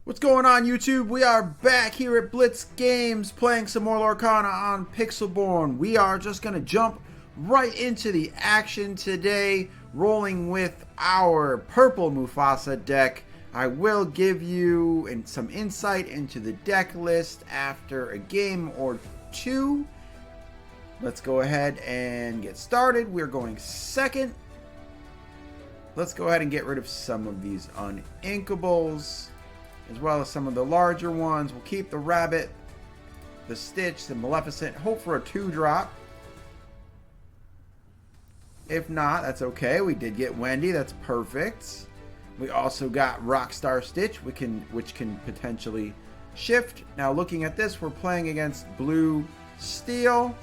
What's going on, YouTube? We are back here at Blitz Games playing some more Lorcana on Pixelborn. We are just going to jump right into the action today, rolling with our Purple Mufasa deck. I will give you some insight into the deck list after a game or two. Let's go ahead and get started. We're going second. Let's go ahead and get rid of some of these uninkables, as well as some of the larger ones. We'll keep the rabbit, the Stitch, the Maleficent. Hope for a 2-drop. If not, that's okay. We did get Wendy. That's perfect. We also got Rockstar Stitch, which can potentially shift. Now, looking at this, we're playing against Blue Steel.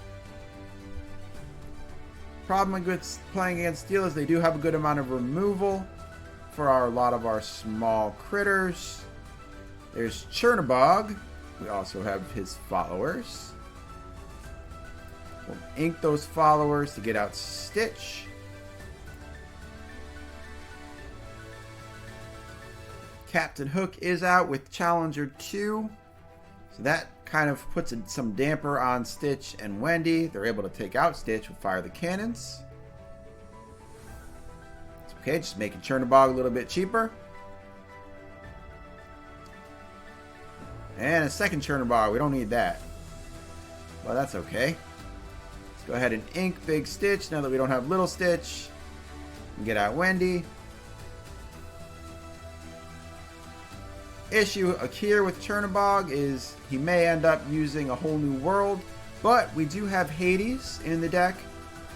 Problem with playing against Steel is they do have a good amount of removal for a lot of our small critters. There's Chernabog. We also have his followers. We'll ink those followers to get out Stitch. Captain Hook is out with Challenger 2. So that kind of puts some damper on Stitch and Wendy. They're able to take out Stitch with Fire the Cannons. It's okay, just making Chernabog a little bit cheaper. And a second Chernabog. We don't need that. Well, that's okay. Let's go ahead and ink Big Stitch now that we don't have Little Stitch. And get out Wendy. Issue here with Chernabog is he may end up using a whole new world, but we do have Hades in the deck,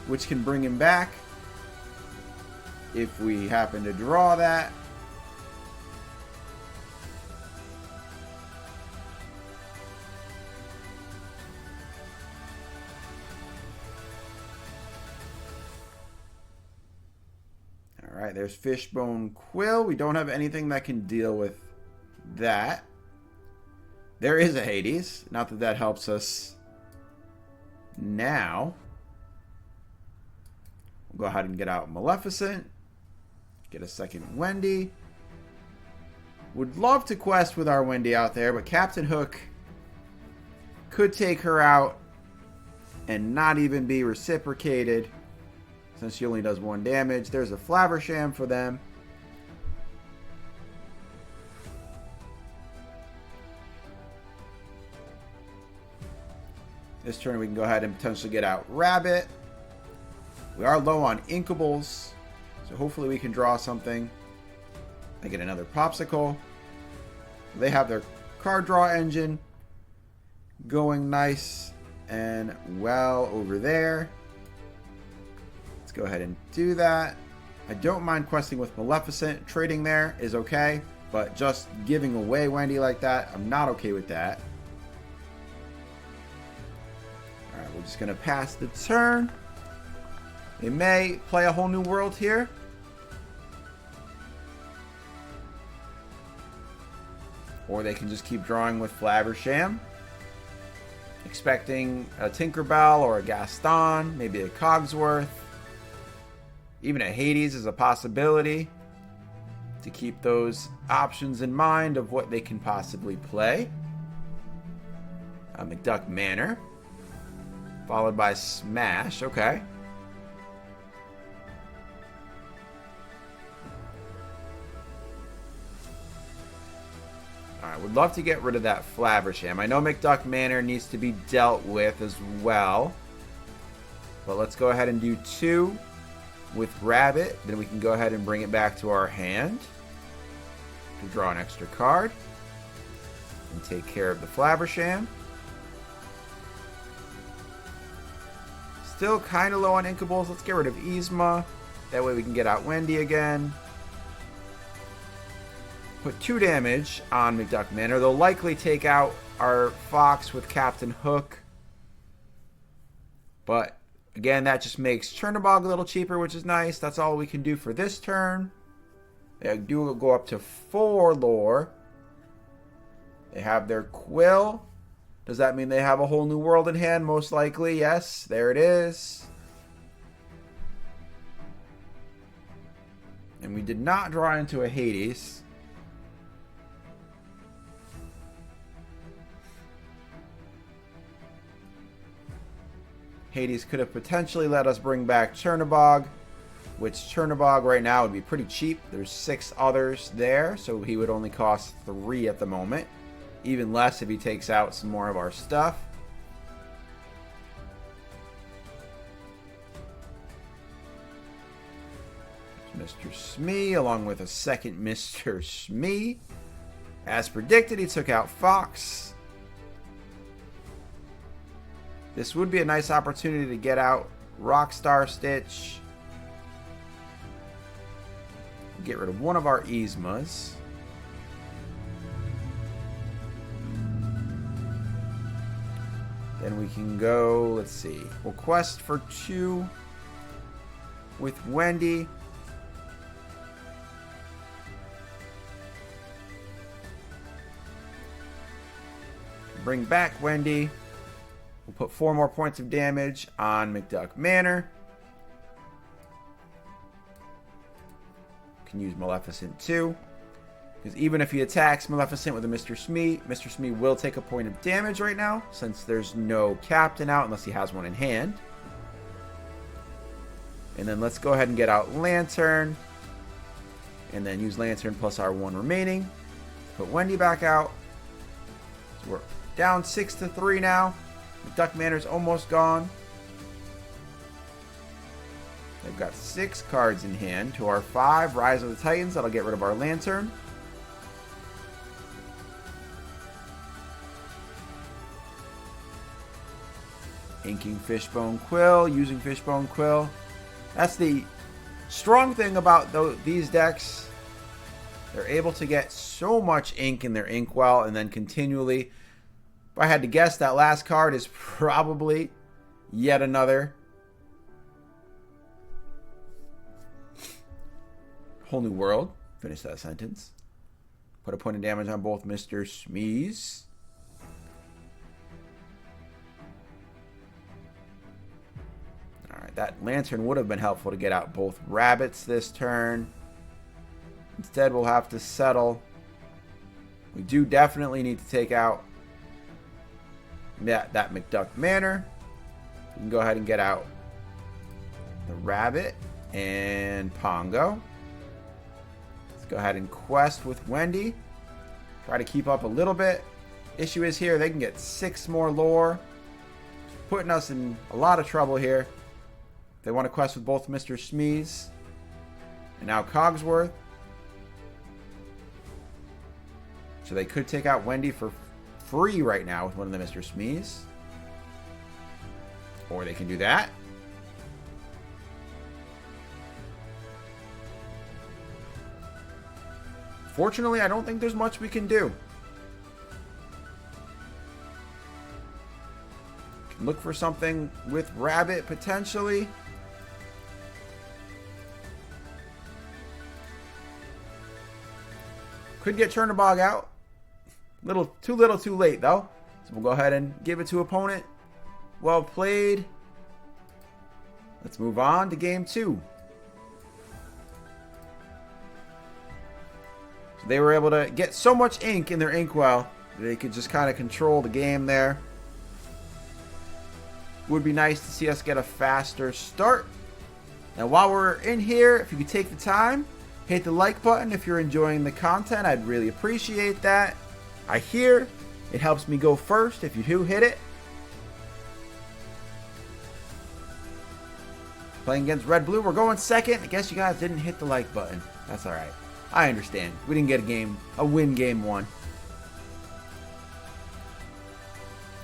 which can bring him back if we happen to draw that. Alright, there's Fishbone Quill. We don't have anything that can deal with that. There is a Hades. Not that that helps us now. We'll go ahead and get out Maleficent. Get a second Wendy. Would love to quest with our Wendy out there, but Captain Hook could take her out and not even be reciprocated, since she only does 1 damage. There's a Flaversham for them. This turn we can go ahead and potentially get out Rabbit. We are low on inkables, so hopefully we can draw something. I get another Popsicle. They have their card draw engine going nice and well over there. Let's go ahead and do that. I don't mind questing with Maleficent. Trading there is okay, but just giving away Wendy like that, I'm not okay with that. Alright, we're just going to pass the turn. They may play a whole new world here. Or they can just keep drawing with Flaversham. Expecting a Tinkerbell or a Gaston, maybe a Cogsworth. Even a Hades is a possibility, to keep those options in mind of what they can possibly play. McDuck Manor, followed by Smash. Okay. Alright, would love to get rid of that Flaversham. I know McDuck Manor needs to be dealt with as well, but let's go ahead and do 2 with Rabbit. Then we can go ahead and bring it back to our hand to draw an extra card and take care of the Flaversham. Still kind of low on inkables. Let's get rid of Yzma. That way we can get out Wendy again. Put 2 damage on McDuck Manor. They'll likely take out our Fox with Captain Hook. But again, that just makes Chernabog a little cheaper, which is nice. That's all we can do for this turn. They do go up to 4 lore. They have their Quill. Does that mean they have a whole new world in hand? Most likely, yes. There it is. And we did not draw into a Hades. Hades could have potentially let us bring back Chernabog, which Chernabog right now would be pretty cheap. There's 6 others there, so he would only cost 3 at the moment. Even less if he takes out some more of our stuff. Mr. Smee, along with a second Mr. Smee. As predicted, he took out Fox. This would be a nice opportunity to get out Rockstar Stitch. Get rid of one of our Yzmas. Then we can go, let's see. We'll quest for 2 with Wendy. Bring back Wendy. We'll put 4 more points of damage on McDuck Manor. Can use Maleficent too. Because even if he attacks Maleficent with a Mr. Smee will take a point of damage right now, since there's no captain out unless he has one in hand. And then let's go ahead and get out Lantern. And then use Lantern plus our 1 remaining. Put Wendy back out. So we're down 6-3 now. McDuck Manor's almost gone. They've got 6 cards in hand to our 5. Rise of the Titans. That'll get rid of our Lantern. Inking Fishbone Quill. Using Fishbone Quill. That's the strong thing about these decks. They're able to get so much ink in their inkwell and then continually... If I had to guess, that last card is probably yet another whole new world. Finish that sentence. Put a point of damage on both Mr. Smees. Alright, that Lantern would have been helpful to get out both rabbits this turn. Instead, we'll have to settle. We do definitely need to take out that McDuck Manor. We can go ahead and get out the rabbit and Pongo. Let's go ahead and quest with Wendy. Try to keep up a little bit. Issue is here, they can get 6 more lore. Putting us in a lot of trouble here. They want to quest with both Mr. Smees and now Cogsworth. So they could take out Wendy for free right now with one of the Mr. Smees. Or they can do that. Fortunately, I don't think there's much we can do. Can look for something with Rabbit potentially. Could get Chernabog out. Too little, too late, though. So we'll go ahead and give it to opponent. Well played. Let's move on to game 2. So they were able to get so much ink in their inkwell, they could just kind of control the game there. Would be nice to see us get a faster start. Now, while we're in here, if you could take the time, hit the like button if you're enjoying the content. I'd really appreciate that. I hear it helps me go first if you do hit it. Playing against Red Blue, we're going second. I guess you guys didn't hit the like button. That's alright. I understand. We didn't get a win game 1.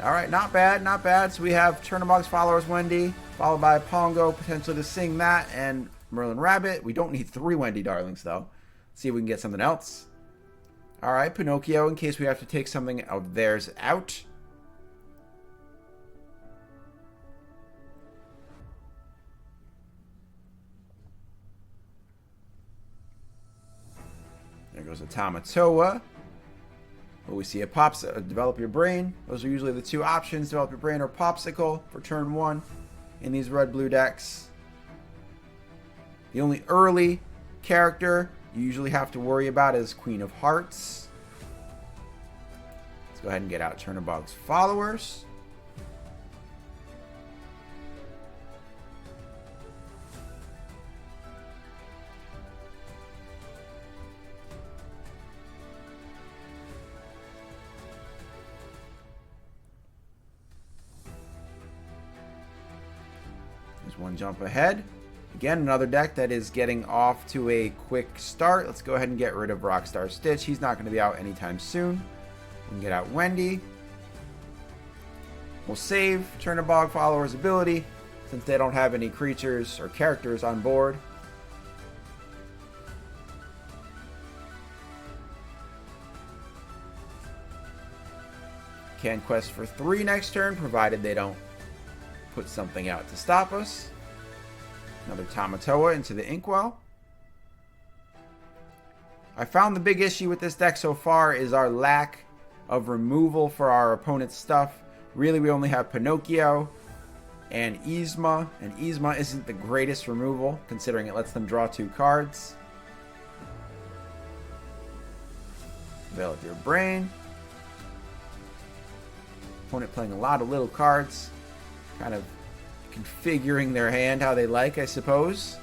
Alright, not bad, not bad. So we have Chernabog's followers, Wendy, followed by Pongo, potentially to sing that, and Merlin Rabbit. We don't need 3 Wendy Darlings, though. Let's see if we can get something else. Alright, Pinocchio, in case we have to take something of theirs out. There goes a Tamatoa. Well, we see a develop your brain. Those are usually the 2 options, develop your brain or Popsicle for turn 1 in these red-blue decks. The only early character you usually have to worry about is Queen of Hearts. Let's go ahead and get out Chernabog's followers. one jump ahead. Again, another deck that is getting off to a quick start. Let's go ahead and get rid of Rockstar Stitch. He's not going to be out anytime soon. We can get out Wendy. We'll save Chernabog Follower's ability since they don't have any creatures or characters on board. Can quest for 3 next turn, provided they don't put something out to stop us. Another Tamatoa into the Inkwell. I found the big issue with this deck so far is our lack of removal for our opponent's stuff. Really, we only have Pinocchio and Yzma, and Yzma isn't the greatest removal, considering it lets them draw 2 cards. Veil of your Brain. Opponent playing a lot of little cards, kind of configuring their hand how they like, I suppose.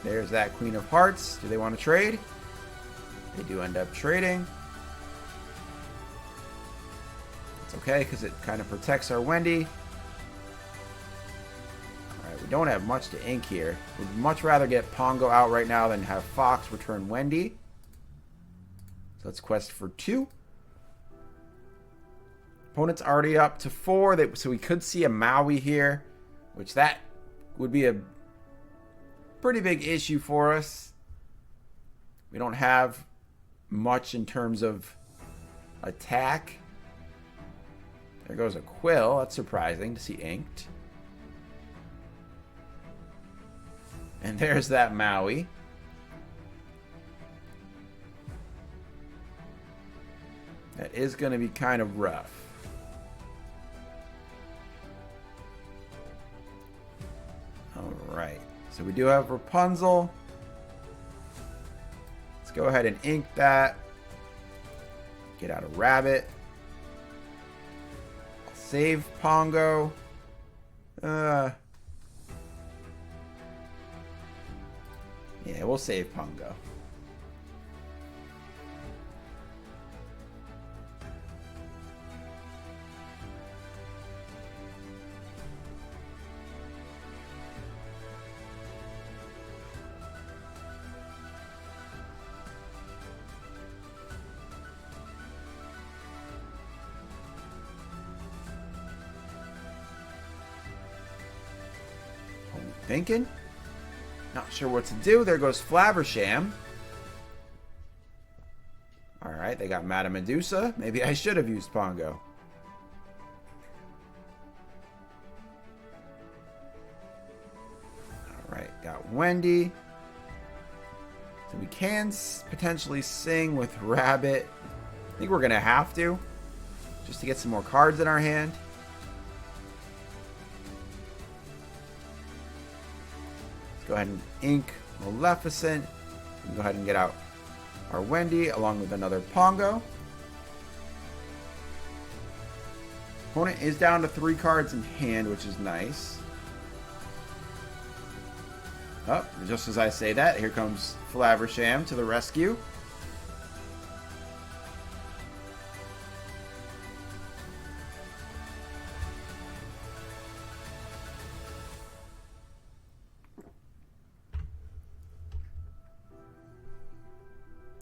There's that Queen of Hearts. Do they want to trade? They do end up trading. It's okay because it kind of protects our Wendy. We don't have much to ink here. We'd much rather get Pongo out right now than have Fox return Wendy. So let's quest for 2. Opponent's already up to 4, so we could see a Maui here, which that would be a pretty big issue for us. We don't have much in terms of attack. There goes a Quill. That's surprising to see inked. And there's that Maui. That is going to be kind of rough. Alright. So we do have Rapunzel. Let's go ahead and ink that. Get out a Rabbit. I'll save Pongo. Yeah, we'll save Pongo. Thinking? Not sure what to do. There goes Flaversham. Alright, they got Madam Medusa. Maybe I should have used Pongo. Alright, got Wendy. So we can potentially sing with Rabbit. I think we're going to have to, just to get some more cards in our hand. Go ahead and ink Maleficent. We can go ahead and get out our Wendy along with another Pongo. Opponent is down to 3 cards in hand, which is nice. Oh, just as I say that, here comes Flaversham to the rescue.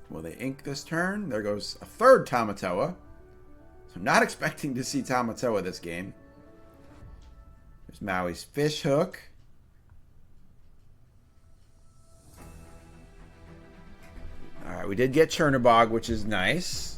Will they ink this turn? There goes a 3rd Tamatoa. So I'm not expecting to see Tamatoa this game. There's Maui's Fish Hook. Alright, we did get Chernabog, which is nice.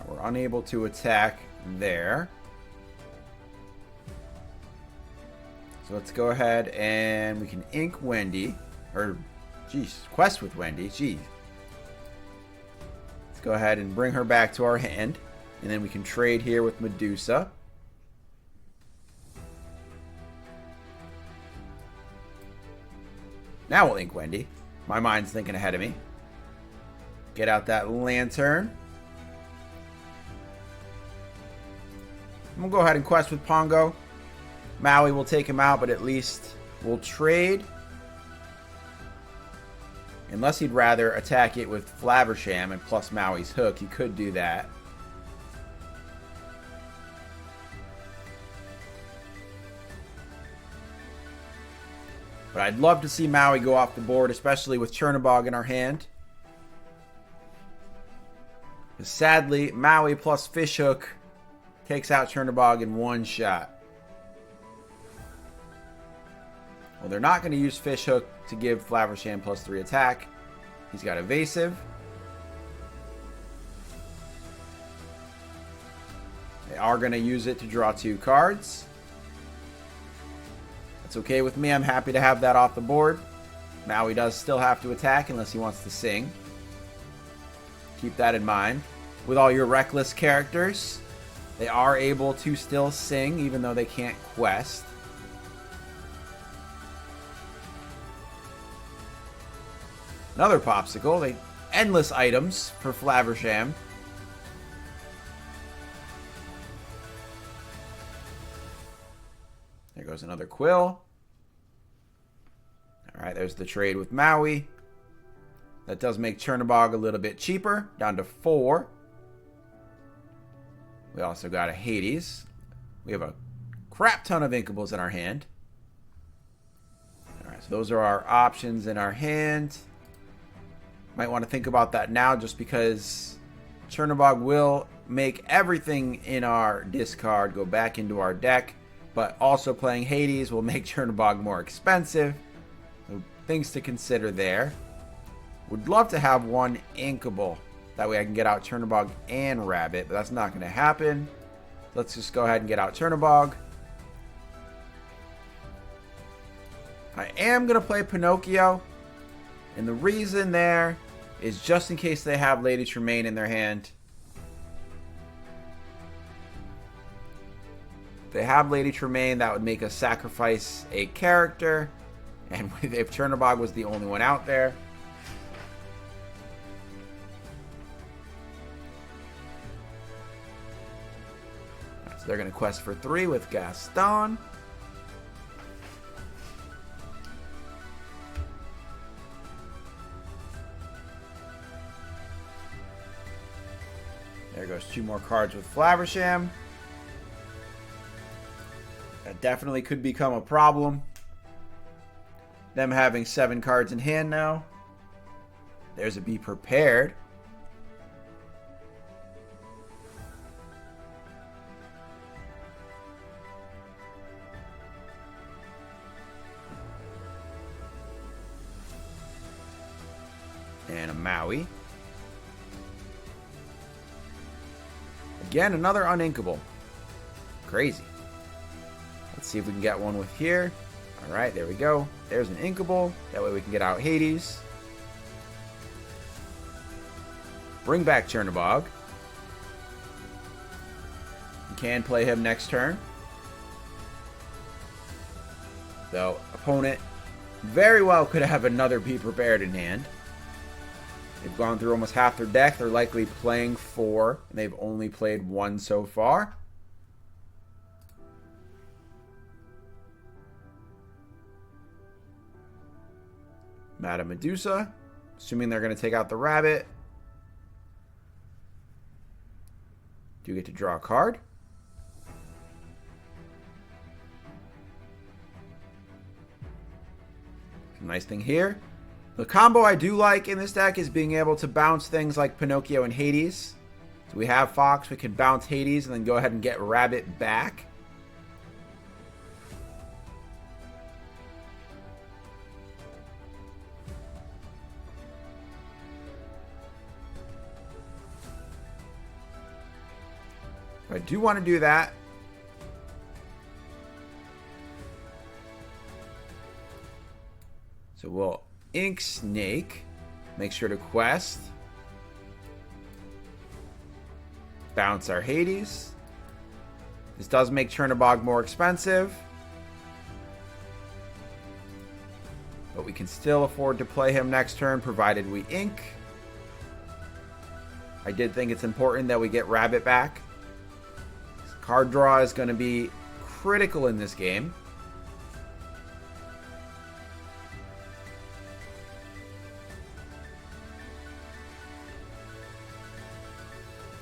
We're unable to attack there. So let's go ahead and we can ink Wendy. Or, geez, quest with Wendy. Geez. Let's go ahead and bring her back to our hand. And then we can trade here with Medusa. Now we'll ink Wendy. My mind's thinking ahead of me. Get out that lantern. We'll go ahead and quest with Pongo. Maui will take him out, but at least we'll trade. Unless he'd rather attack it with Flaversham and plus Maui's hook, he could do that. But I'd love to see Maui go off the board, especially with Chernabog in our hand. Sadly, Maui plus Fishhook takes out Chernabog in one shot. Well, they're not going to use Fishhook to give Flaversham +3 attack. He's got Evasive. They are going to use it to draw 2 cards. That's okay with me. I'm happy to have that off the board. Maui does still have to attack unless he wants to sing. Keep that in mind. With all your reckless characters, they are able to still sing even though they can't quest. Another Popsicle. They endless items for Flaversham. There goes another Quill. Alright, there's the trade with Maui. That does make Chernabog a little bit cheaper, down to 4. We also got a Hades. We have a crap ton of Inkables in our hand. Alright, so those are our options in our hand. Might want to think about that now just because Chernabog will make everything in our discard go back into our deck. But also playing Hades will make Chernabog more expensive. So things to consider there. Would love to have one Inkable. That way I can get out Chernabog and Rabbit. But that's not going to happen. Let's just go ahead and get out Chernabog. I am going to play Pinocchio. And the reason there is just in case they have Lady Tremaine in their hand. If they have Lady Tremaine, that would make us sacrifice a character. And if Chernabog was the only one out there. So they're going to quest for 3 with Gaston. There goes 2 more cards with Flaversham. That definitely could become a problem. Them having 7 cards in hand now. There's a Be Prepared. And a Maui. Again, another uninkable. Crazy. Let's see if we can get one with here. Alright, there we go. There's an inkable. That way we can get out Hades. Bring back Chernabog. You can play him next turn. Though, opponent very well could have another Be Prepared in hand. They've gone through almost half their deck. They're likely playing 4, and they've only played 1 so far. Madam Medusa, assuming they're going to take out the rabbit. Do you get to draw a card? Nice thing here. The combo I do like in this deck is being able to bounce things like Pinocchio and Hades. So we have Fox, we can bounce Hades and then go ahead and get Rabbit back. I do want to do that. So we'll Ink Snake. Make sure to quest. Bounce our Hades. This does make Chernabog more expensive. But we can still afford to play him next turn provided we ink. I did think it's important that we get Rabbit back. Card draw is going to be critical in this game.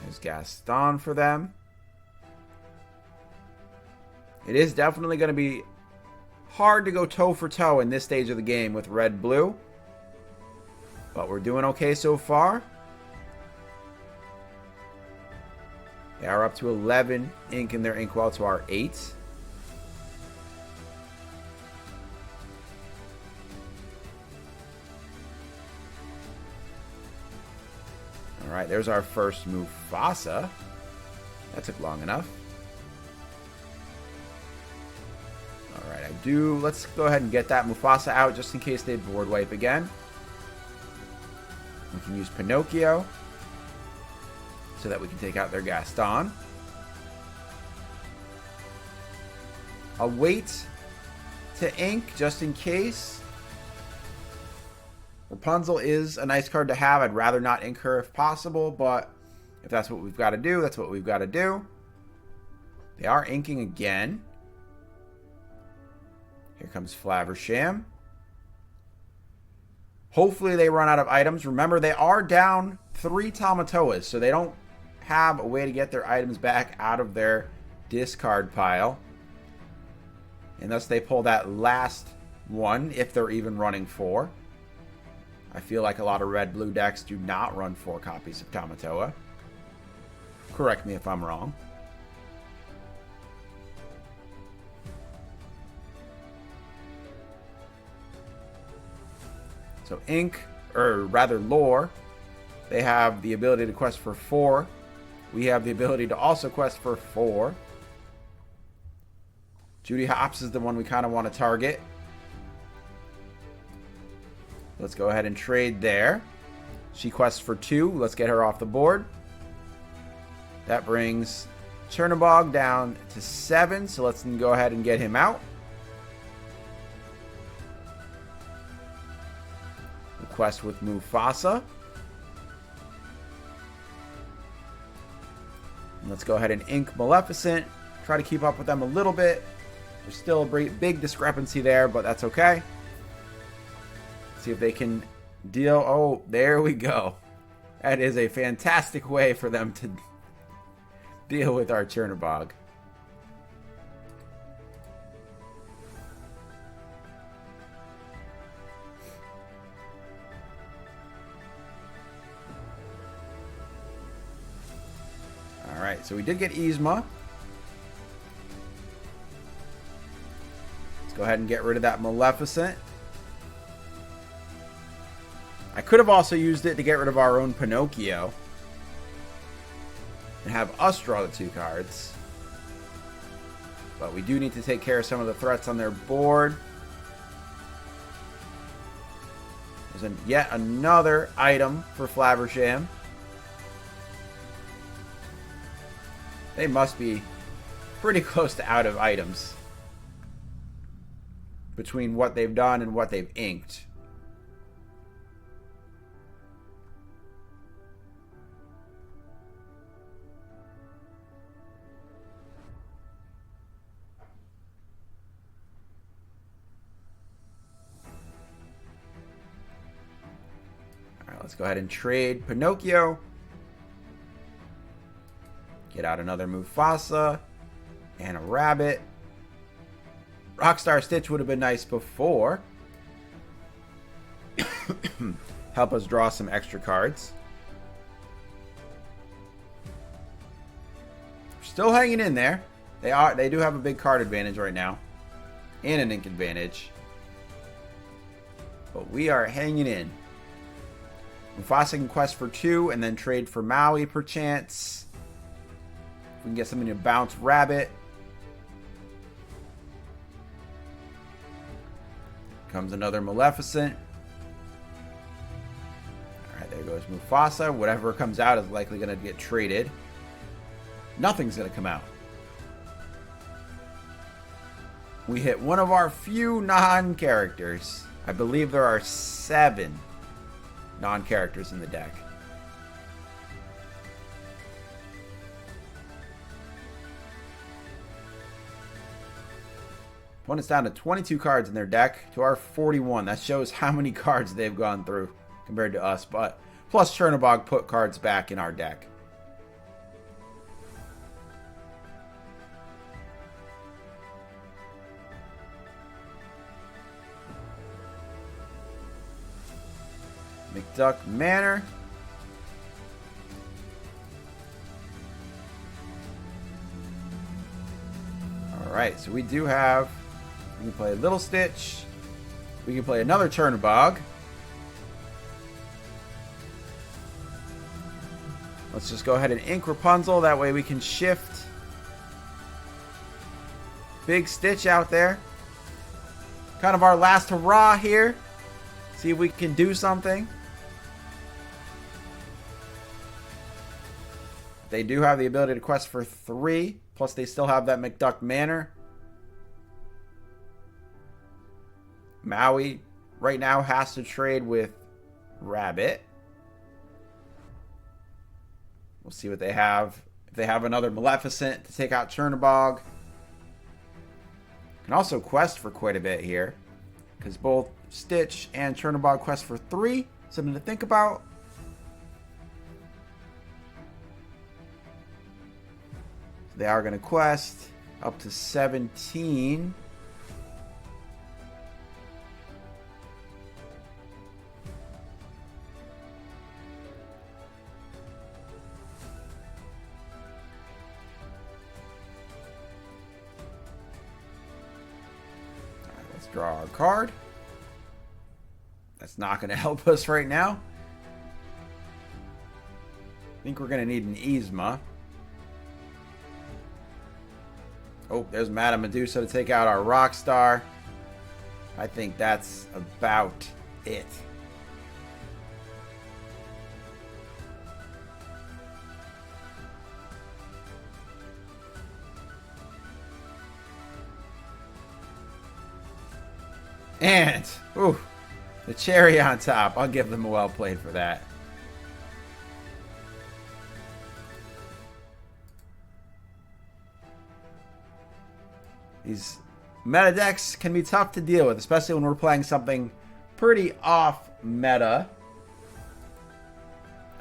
There's Gaston for them. It is definitely going to be hard to go toe for toe in this stage of the game with red-blue. But we're doing okay so far. They are up to 11 ink in their inkwell to our 8. Alright, there's our first Mufasa. That took long enough. Alright, let's go ahead and get that Mufasa out just in case they board wipe again. We can use Pinocchio so that we can take out their Gaston. I'll wait to ink just in case. Rapunzel is a nice card to have. I'd rather not ink her if possible, but if that's what we've got to do, that's what we've got to do. They are inking again. Here comes Flaversham. Hopefully they run out of items. Remember, they are down 3 Tamatoas, so they don't have a way to get their items back out of their discard pile. Unless they pull that last one, if they're even running 4. I feel like a lot of red-blue decks do not run 4 copies of Tamatoa. Correct me if I'm wrong. So Ink, or rather Lore, they have the ability to quest for 4. We have the ability to also quest for 4. Judy Hopps is the one we kind of want to target. Let's go ahead and trade there. She quests for 2. Let's get her off the board. That brings Chernabog down to 7. So let's go ahead and get him out. We'll quest with Mufasa. And let's go ahead and ink Maleficent. Try to keep up with them a little bit. There's still a big discrepancy there, but that's okay. See if they can deal. Oh, there we go. That is a fantastic way for them to deal with our Chernabog. Alright, so we did get Yzma. Let's go ahead and get rid of that Maleficent. I could have also used it to get rid of our own Pinocchio. And have us draw the 2 cards. But we do need to take care of some of the threats on their board. There's yet another item for Flaversham. They must be pretty close to out of items between what they've done and what they've inked. Let's go ahead and trade Pinocchio. Get out another Mufasa. And a rabbit. Rockstar Stitch would have been nice before. Help us draw some extra cards. Still hanging in there. They do have a big card advantage right now. And an ink advantage. But we are hanging in. Mufasa can quest for 2 and then trade for Maui perchance. If we can get something to bounce Rabbit. Comes another Maleficent. Alright, there goes Mufasa. Whatever comes out is likely going to get traded. Nothing's going to come out. We hit one of our few non-characters. I believe there are 7 non-characters in the deck. Opponent's down to 22 cards in their deck to our 41. That shows how many cards they've gone through compared to us. But plus Chernabog put cards back in our deck. McDuck Manor. Alright, so we do have... We can play Little Stitch. We can play another Chernabog. Let's just go ahead and ink Rapunzel. That way we can shift Big Stitch out there. Kind of our last hurrah here. See if we can do something. They do have the ability to quest for 3. Plus they still have that McDuck Manor. Maui right now has to trade with Rabbit. We'll see what they have. If they have another Maleficent to take out Chernabog. Can also quest for quite a bit here. Because both Stitch and Chernabog quest for 3. Something to think about. They are going to quest up to 17. Let's draw our card. That's not going to help us right now. I think we're going to need an Yzma. Oh, there's Madam Medusa to take out our Rockstar. I think that's about it. And, ooh, the cherry on top. I'll give them a well played for that. These meta decks can be tough to deal with, especially when we're playing something pretty off meta.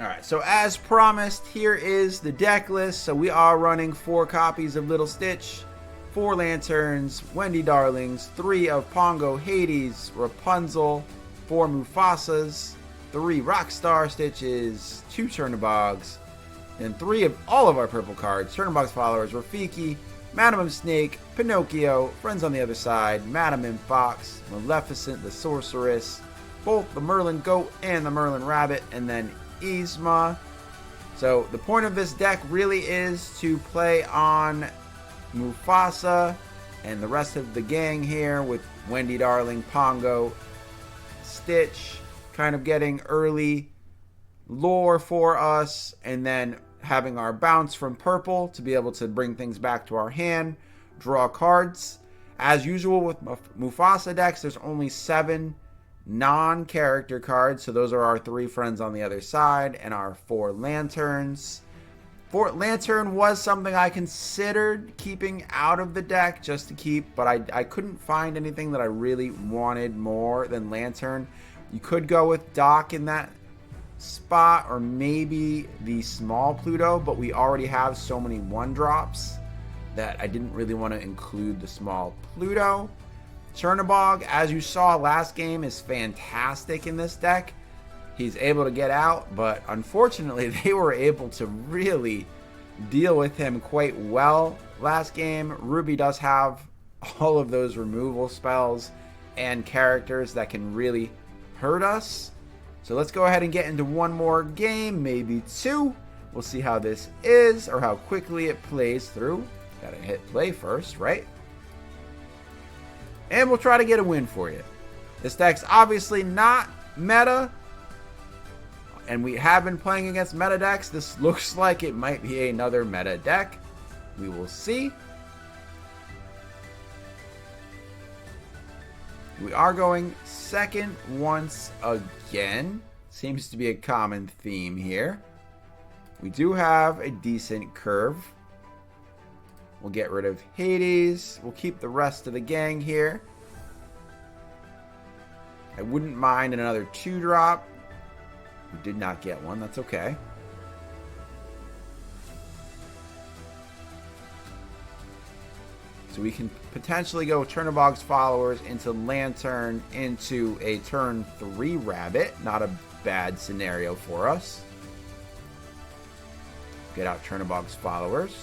Alright, so as promised, here is the deck list. So we are running 4 copies of Little Stitch, 4 Lanterns, Wendy Darlings, 3 of Pongo, Hades, Rapunzel, 4 Mufasas, 3 Rockstar Stitches, 2 Chernabogs, and 3 of all of our purple cards. Chernabog's followers, Rafiki, Madam Mim Snake, Pinocchio, Friends on the Other Side, Madam Mim Fox, Maleficent the Sorceress, both the Merlin Goat and the Merlin Rabbit, and then Yzma. So the point of this deck really is to play on Mufasa and the rest of the gang here with Wendy Darling, Pongo, Stitch, kind of getting early lore for us, and then having our bounce from purple to be able to bring things back to our hand, draw cards. As usual with Mufasa decks, there's only 7 non-character cards, so those are our 3 Friends on the Other Side and our 4 Lanterns. Lantern was something I considered keeping out of the deck just to keep, but I couldn't find anything that I really wanted more than Lantern. You could go with Doc in that spot, or maybe the small Pluto, but we already have so many 1-drops that I didn't really want to include the small Pluto. Chernabog, as you saw last game, is fantastic in this deck. He's able to get out, but unfortunately they were able to really deal with him quite well last game. Ruby does have all of those removal spells and characters that can really hurt us. So let's go ahead and get into one more game, maybe 2. We'll see how this is, or how quickly it plays through. Gotta hit play first, right? And we'll try to get a win for you. This deck's obviously not meta, and we have been playing against meta decks. This looks like it might be another meta deck. We will see. We are going second once again. Seems to be a common theme here. We do have a decent curve. We'll get rid of Hades. We'll keep the rest of the gang here. I wouldn't mind another 2-drop. We did not get one. That's okay. So we can potentially go Chernabog's followers into Lantern into a turn 3 rabbit. Not a bad scenario for us. Get out Chernabog's followers.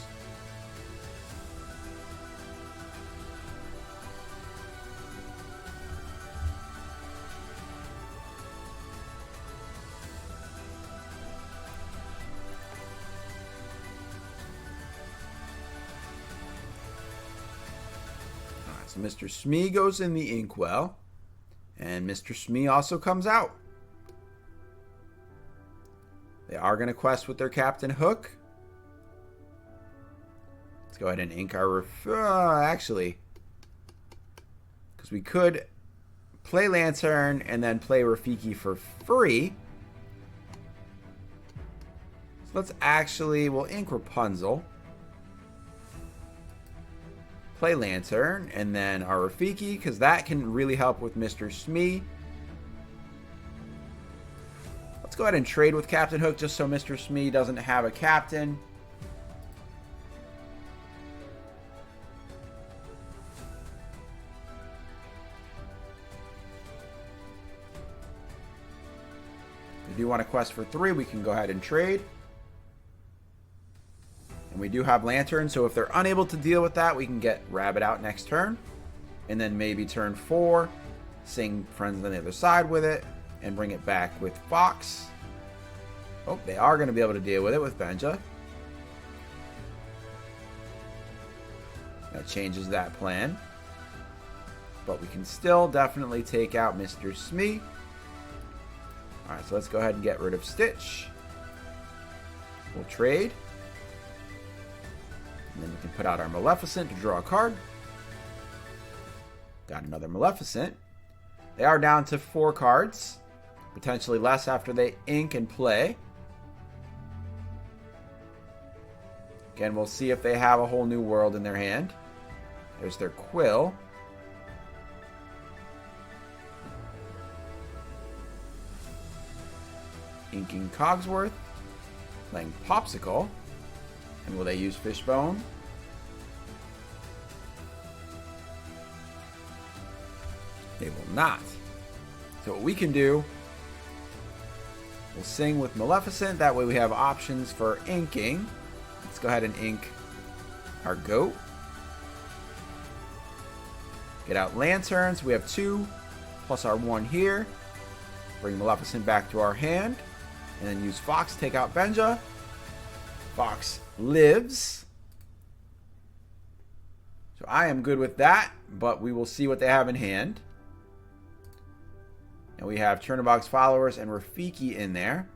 So Mr. Smee goes in the inkwell, and Mr. Smee also comes out. They are going to quest with their Captain Hook. Let's go ahead and ink our... actually, because we could play Lantern and then play Rafiki for free. So let's actually... we'll ink Rapunzel. Play Lantern, and then our Rafiki, because that can really help with Mr. Smee. Let's go ahead and trade with Captain Hook just so Mr. Smee doesn't have a captain. If you want to quest for 3, we can go ahead and trade. And we do have Lantern, so if they're unable to deal with that, we can get Rabbit out next turn. And then maybe turn 4, sing Friends on the Other Side with it, and bring it back with Fox. Oh, they are going to be able to deal with it with Benja. That changes that plan. But we can still definitely take out Mr. Smee. Alright, so let's go ahead and get rid of Stitch. We'll trade. And then we can put out our Maleficent to draw a card. Got another Maleficent. They are down to 4 cards. Potentially less after they ink and play. Again, we'll see if they have a whole new world in their hand. There's their Quill. Inking Cogsworth. Playing Popsicle. And will they use Fishbone? They will not. So what we can do, we'll sing with Maleficent. That way we have options for inking. Let's go ahead and ink our goat. Get out Lanterns. We have 2 plus our 1 here. Bring Maleficent back to our hand. And then use Fox, take out Benja. Fox lives. So I am good with that, but we will see what they have in hand. And we have Chernabog's followers and Rafiki in there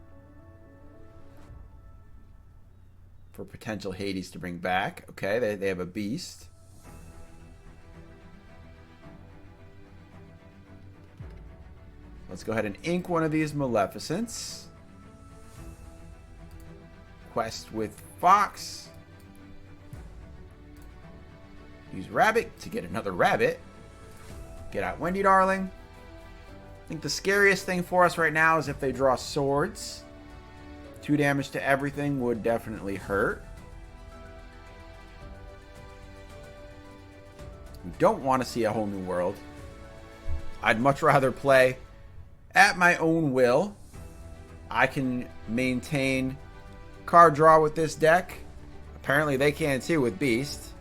for potential Hades to bring back. Okay, they have a beast. Let's go ahead and ink one of these Maleficents. Quest with Fox. Use Rabbit to get another Rabbit. Get out Wendy Darling. I think the scariest thing for us right now is if they draw swords. 2 damage to everything would definitely hurt. We don't want to see a whole new world. I'd much rather play at my own will. I can maintain card draw with this deck. Apparently they can too with Beast.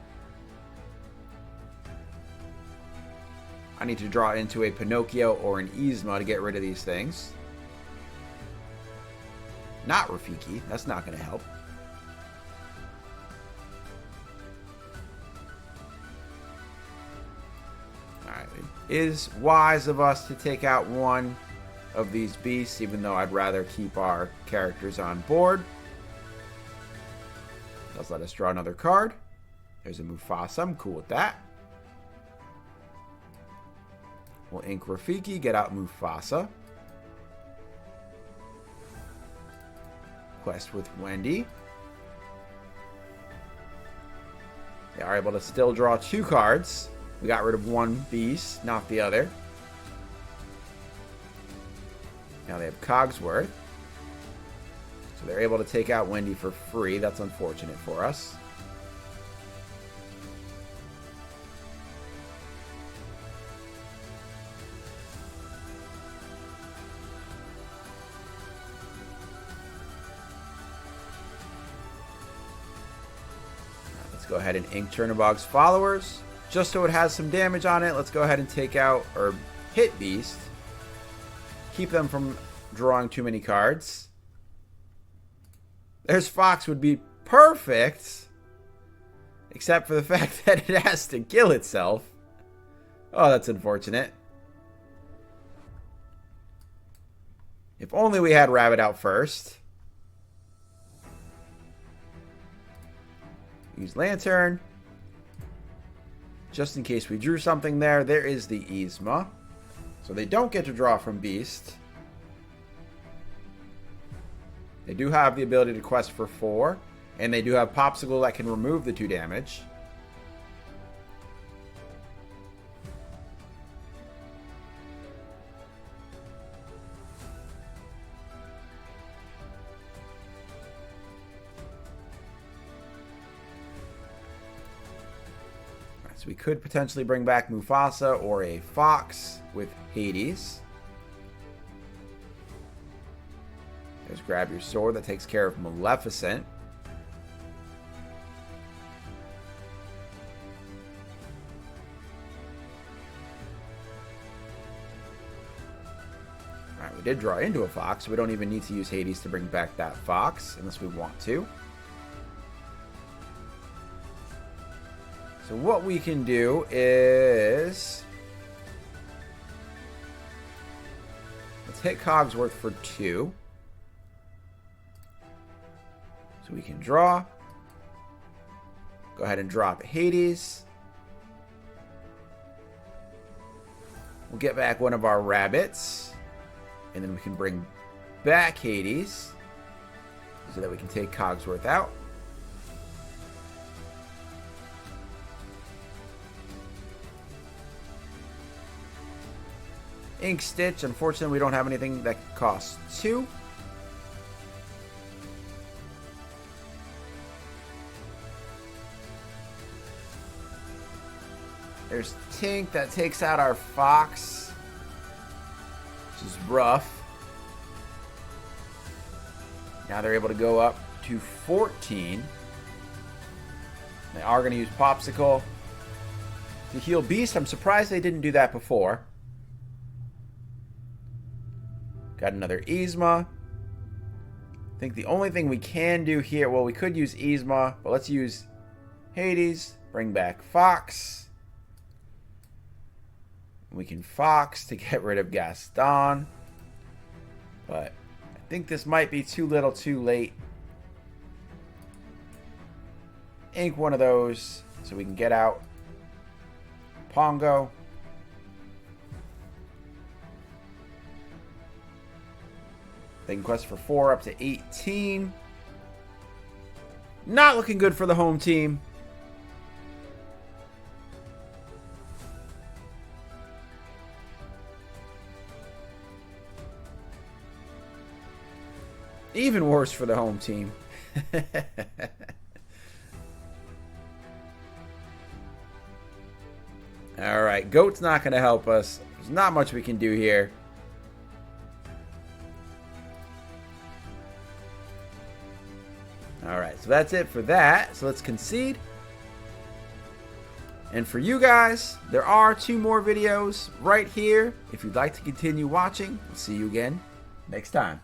I need to draw into a Pinocchio or an Yzma to get rid of these things. Not Rafiki. That's not going to help. Alright. It is wise of us to take out one of these beasts, even though I'd rather keep our characters on board. Let's let us draw another card. There's a Mufasa. I'm cool with that. We'll ink Rafiki, get out Mufasa. Quest with Wendy. They are able to still draw 2 cards. We got rid of 1 beast, not the other. Now they have Cogsworth. So they're able to take out Wendy for free. That's unfortunate for us. Let's go ahead and ink Chernabog's followers. Just so it has some damage on it, let's go ahead and take out, or hit Beast. Keep them from drawing too many cards. There's Fox would be perfect. Except for the fact that it has to kill itself. Oh, that's unfortunate. If only we had Rabbit out first. Use Lantern. Just in case we drew something there. There is the Yzma. So they don't get to draw from Beast. They do have the ability to quest for 4. And they do have Popsicle that can remove the 2 damage. So we could potentially bring back Mufasa or a Fox with Hades. Just grab your sword that takes care of Maleficent. Alright, we did draw into a Fox, so we don't even need to use Hades to bring back that Fox, unless we want to. So what we can do is... let's hit Cogsworth for 2. So we can draw. Go ahead and drop Hades. We'll get back one of our rabbits. And then we can bring back Hades. So that we can take Cogsworth out. Ink Stitch. Unfortunately, we don't have anything that costs 2. There's Tink that takes out our Fox, which is rough. Now they're able to go up to 14. They are going to use Popsicle to heal Beast. I'm surprised they didn't do that before. Got another Yzma. I think the only thing we can do here... well, we could use Yzma, but let's use Hades. Bring back Fox. We can Fox to get rid of Gaston. But I think this might be too little too late. Ink one of those so we can get out Pongo. They can quest for 4 up to 18. Not looking good for the home team. Even worse for the home team. Alright, Goat's not going to help us. There's not much we can do here. Alright, so that's it for that. So let's concede. And for you guys, there are 2 more videos right here. If you'd like to continue watching, we'll see you again next time.